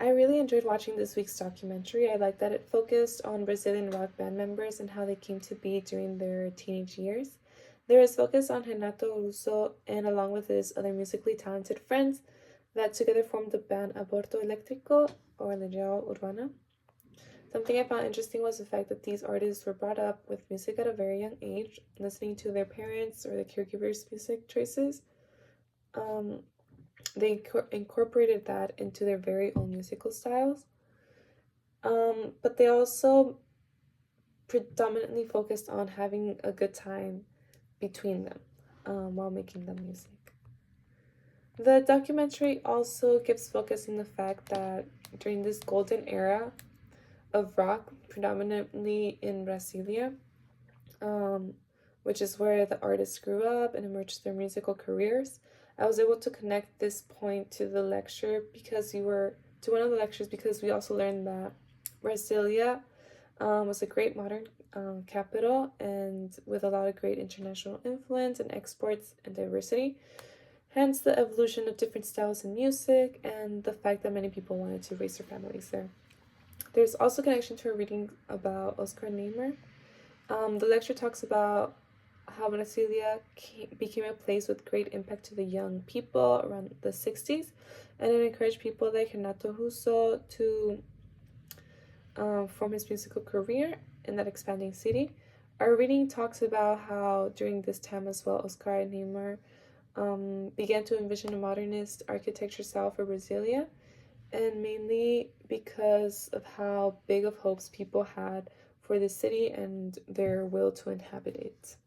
I really enjoyed watching this week's documentary. I like that it focused on Brazilian rock band members and how they came to be during their teenage years. There is focus on Renato Russo and along with his other musically talented friends that together formed the band Aborto Eléctrico or Legião Urbana. Something I found interesting was the fact that these artists were brought up with music at a very young age, listening to their parents or the caregivers' music choices. Um, they incorporated that into their very own musical styles. But they also predominantly focused on having a good time between them while making the music. The documentary also gives focus on the fact that during this golden era of rock, predominantly in Brasilia, um, which is where the artists grew up and emerged their musical careers, I was able to connect this point to the lecture because to one of the lectures because we also learned that Brasilia was a great modern capital and with a lot of great international influence and exports and diversity. Hence the evolution of different styles in music and the fact that many people wanted to raise their families there. There's also a connection to a reading about Oscar Niemeyer. The lecture talks about how Brasilia became a place with great impact to the young people around the 60s, and it encouraged people like Renato Russo to form his musical career in that expanding city. Our reading talks about how during this time as well, Oscar Niemeyer began to envision a modernist architecture style for Brasilia, and mainly because of how big of hopes people had for the city and their will to inhabit it.